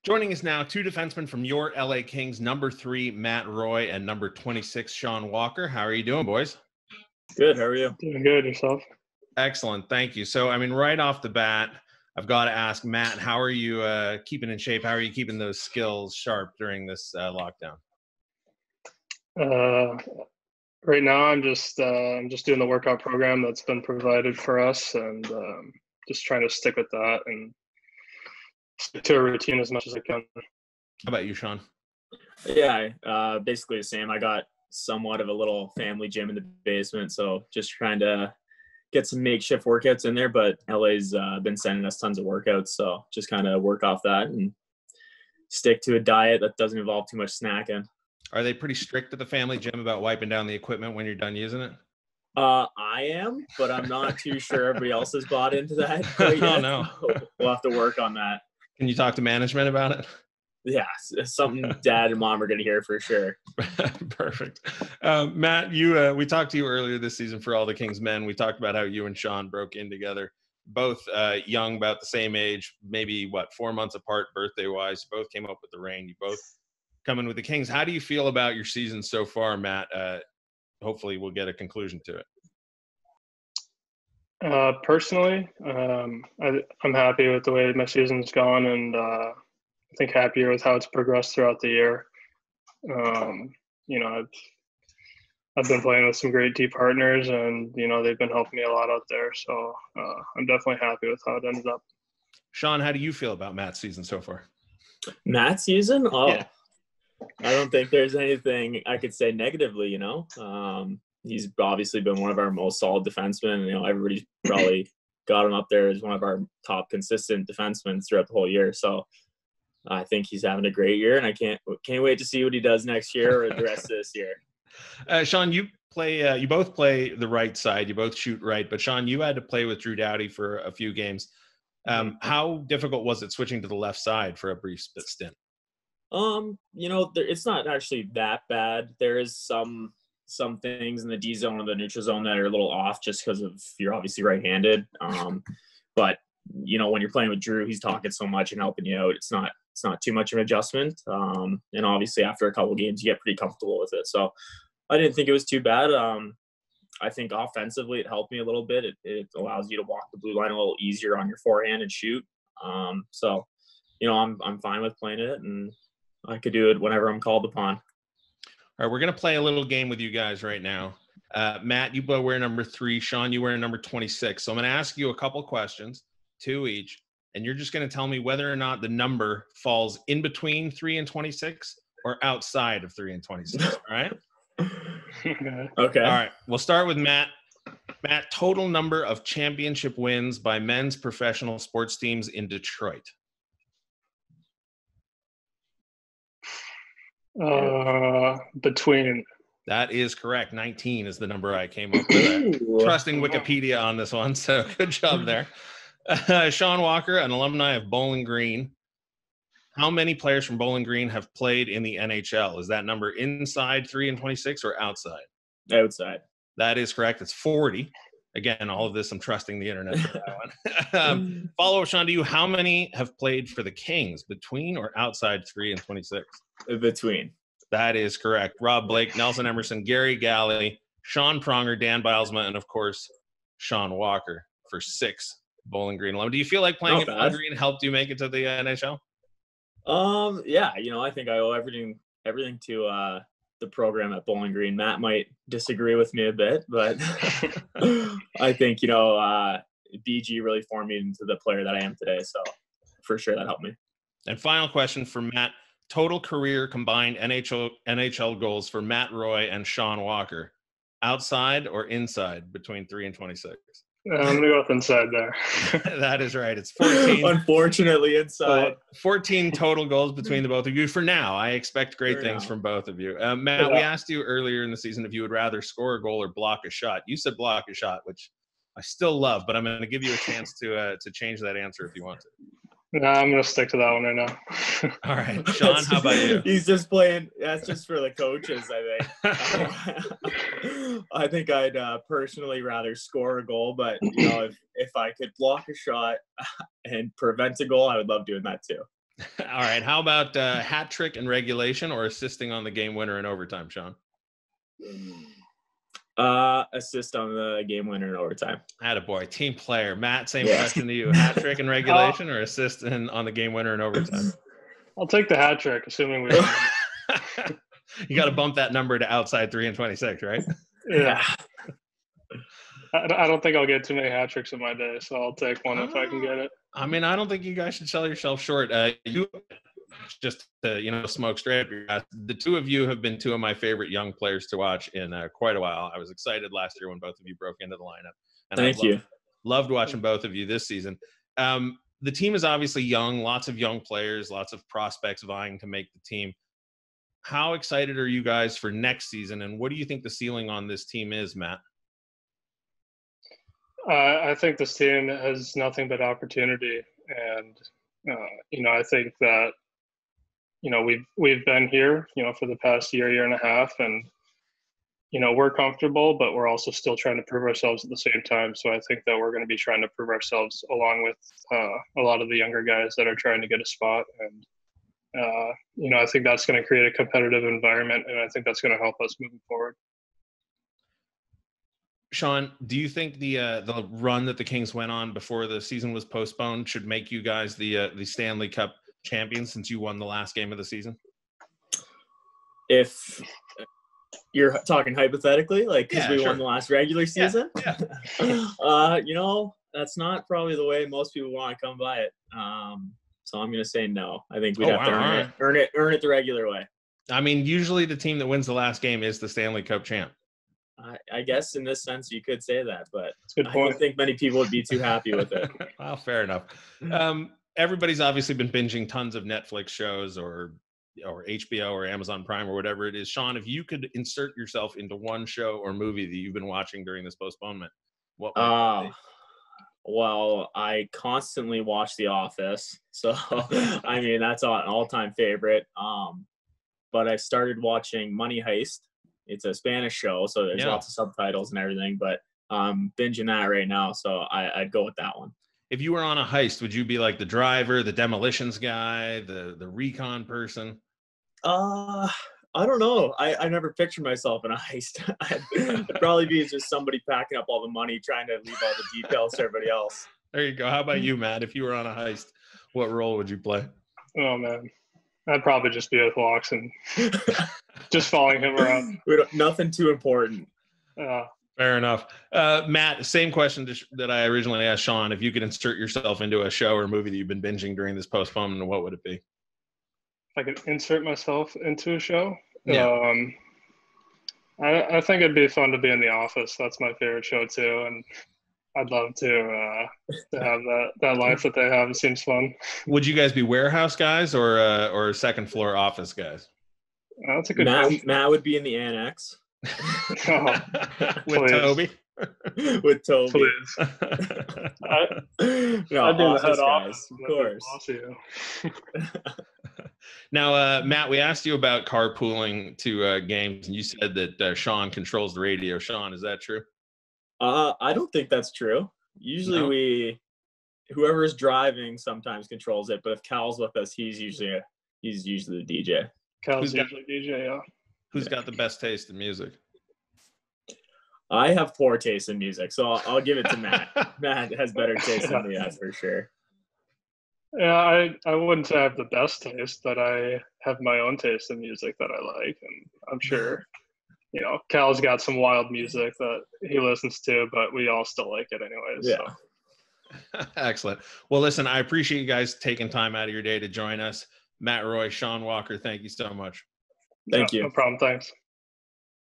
Joining us now, two defensemen from your LA Kings, number 3, Matt Roy, and number 26, Sean Walker. How are you doing, boys? Good. How are you? Doing good. Yourself? Excellent. Thank you. So, right off the bat, I've got to ask, Matt, how are you keeping in shape? How are you keeping those skills sharp during this lockdown? Right now, I'm just doing the workout program that's been provided for us, and just trying to stick with that and stick to a routine as much as I can. How about you, Sean? Yeah, basically the same. I got somewhat of a little family gym in the basement, so just trying to get some makeshift workouts in there. But LA's been sending us tons of workouts, so just kind of work off that and stick to a diet that doesn't involve too much snacking. Are they pretty strict at the family gym about wiping down the equipment when you're done using it? I am, but I'm not too sure everybody else has bought into that quite yet. Oh, no. So we'll have to work on that. Can you talk to management about it? Yeah, it's something Dad and Mom are going to hear for sure. Perfect. Matt, we talked to you earlier this season for All the Kings Men. We talked about how you and Sean broke in together, both young, about the same age, maybe 4 months apart birthday-wise. Both came up with the ring. You both come in with the Kings. How do you feel about your season so far, Matt? Hopefully we'll get a conclusion to it. Personally, I'm happy with the way my season's gone, and I think happier with how it's progressed throughout the year. I've been playing with some great D partners, and they've been helping me a lot out there. So I'm definitely happy with how it ended up. Sean, how do you feel about Matt's season so far? Matt's season? Oh, yeah. I don't think there's anything I could say negatively. He's obviously been one of our most solid defensemen. Everybody's probably got him up there as one of our top consistent defensemen throughout the whole year. So I think he's having a great year, and I can't wait to see what he does next year or the rest of this year. Sean, you both play the right side. You both shoot right, but Sean, you had to play with Drew Doughty for a few games. How difficult was it switching to the left side for a brief stint? It's not actually that bad. There is some things in the D zone or the neutral zone that are a little off just because of you're obviously right-handed. But when you're playing with Drew, he's talking so much and helping you out. It's not too much of an adjustment. And obviously after a couple of games, you get pretty comfortable with it. So I didn't think it was too bad. I think offensively it helped me a little bit. It allows you to walk the blue line a little easier on your forehand and shoot. So I'm fine with playing it, and I could do it whenever I'm called upon. All right, we're going to play a little game with you guys right now. Matt, you both wear number 3. Sean, you wear number 26. So I'm going to ask you a couple questions, 2 each, and you're just going to tell me whether or not the number falls in between 3 and 26 or outside of 3 and 26. All right? Okay. All right. We'll start with Matt. Matt, total number of championship wins by men's professional sports teams in Detroit. Between. That is correct. 19 is the number I came up with. Trusting Wikipedia on this one, so good job there. Sean Walker, an alumni of Bowling Green. How many players from Bowling Green have played in the NHL? Is that number inside 3 and 26 or outside? Outside. That is correct. It's 40. Again, all of this, I'm trusting the internet for that one. Follow-up, Sean, to you. How many have played for the Kings, between or outside 3 and 26? Between. That is correct. Rob Blake, Nelson Emerson, Gary Galley, Sean Pronger, Dan Bilesma, and, of course, Sean Walker for 6 Bowling Green alum. Do you feel like playing at Bowling Green helped you make it to the NHL? Yeah, I think I owe everything to the program at Bowling Green. Matt might disagree with me a bit, but I think BG really formed me into the player that I am today. So for sure that helped me. And final question for Matt: total career combined NHL goals for Matt Roy and Sean Walker, outside or inside between 3 and 26? I'm going to go with inside there. That is right. It's 14. Unfortunately, inside. 14 total goals between the both of you for now. I expect great things from both of you. Matt, we asked you earlier in the season if you would rather score a goal or block a shot. You said block a shot, which I still love, but I'm going to give you a chance to change that answer if you want to. No, I'm going to stick to that one right now. All right. Sean, how about you? He's just playing. That's just for the coaches, I think. I think I'd personally rather score a goal, but if I could block a shot and prevent a goal, I would love doing that too. All right. How about hat trick in regulation or assisting on the game winner in overtime, Sean? Assist on the game winner in overtime. Attaboy. Team player. Matt, same question to you. Hat trick in regulation or assist on the game winner in overtime? I'll take the hat trick, assuming we win. You got to bump that number to outside 3 and 26, right? Yeah. I don't think I'll get too many hat tricks in my day, so I'll take one if I can get it. I mean, I don't think you guys should sell yourself short. You just to smoke straight up your ass. The two of you have been two of my favorite young players to watch in quite a while. I was excited last year when both of you broke into the lineup, and Thank you. Loved watching both of you this season. The team is obviously young, lots of young players, lots of prospects vying to make the team. How excited are you guys for next season, and what do you think the ceiling on this team is, Matt? I think this team has nothing but opportunity, and I think that we've been here for the past year and a half, and we're comfortable, but we're also still trying to prove ourselves at the same time. So I think that we're going to be trying to prove ourselves along with a lot of the younger guys that are trying to get a spot, and I think that's going to create a competitive environment, and I think that's going to help us moving forward. Sean, do you think the run that the Kings went on before the season was postponed should make you guys the Stanley Cup champions since you won the last game of the season? If you're talking hypothetically, like because we sure. won the last regular season, Yeah. That's not probably the way most people want to come by it. So I'm going to say no. I think we'd have to earn it the regular way. I mean, usually the team that wins the last game is the Stanley Cup champ. I guess in this sense you could say that, but I don't think many people would be too happy with it. Well, fair enough. Everybody's obviously been binging tons of Netflix shows or HBO or Amazon Prime or whatever it is. Sean, if you could insert yourself into one show or movie that you've been watching during this postponement, what would it be? Well, I constantly watch The Office, so I mean that's an all-time favorite. But I started watching Money Heist. It's a Spanish show, so there's lots of subtitles and everything, but binging that right now, so I'd go with that one. If you were on a heist, would you be like the driver, the demolitions guy, the recon person? I don't know. I never pictured myself in a heist. I'd probably be just somebody packing up all the money, trying to leave all the details to everybody else. There you go. How about you, Matt? If you were on a heist, what role would you play? Oh, man. I'd probably just be with Walks and just following him around. Nothing too important. Fair enough. Matt, same question that I originally asked Sean. If you could insert yourself into a show or movie that you've been binging during this postponement, what would it be? If I could insert myself into a show? Yeah. I think it'd be fun to be in The Office. That's my favorite show, too. And I'd love to have that life that they have. It seems fun. Would you guys be warehouse guys or second floor office guys? That's a good question. Matt would be in the annex. With Toby? With Toby. Please. I'd be in the head office, of course. Now, Matt, we asked you about carpooling to games, and you said that Sean controls the radio. Sean, is that true? I don't think that's true. Usually whoever is driving sometimes controls it, but if Cal's with us, he's usually the DJ. Cal's usually DJ, yeah. Who's got the best taste in music? I have poor taste in music, so I'll give it to Matt. Matt has better taste than me, that's for sure. Yeah, I wouldn't say I have the best taste, but I have my own taste in music that I like, and I'm sure Cal's got some wild music that he listens to, but we all still like it anyways. Yeah. So. Excellent. Well, listen, I appreciate you guys taking time out of your day to join us. Matt Roy, Sean Walker, thank you so much. Thank you. No problem. Thanks.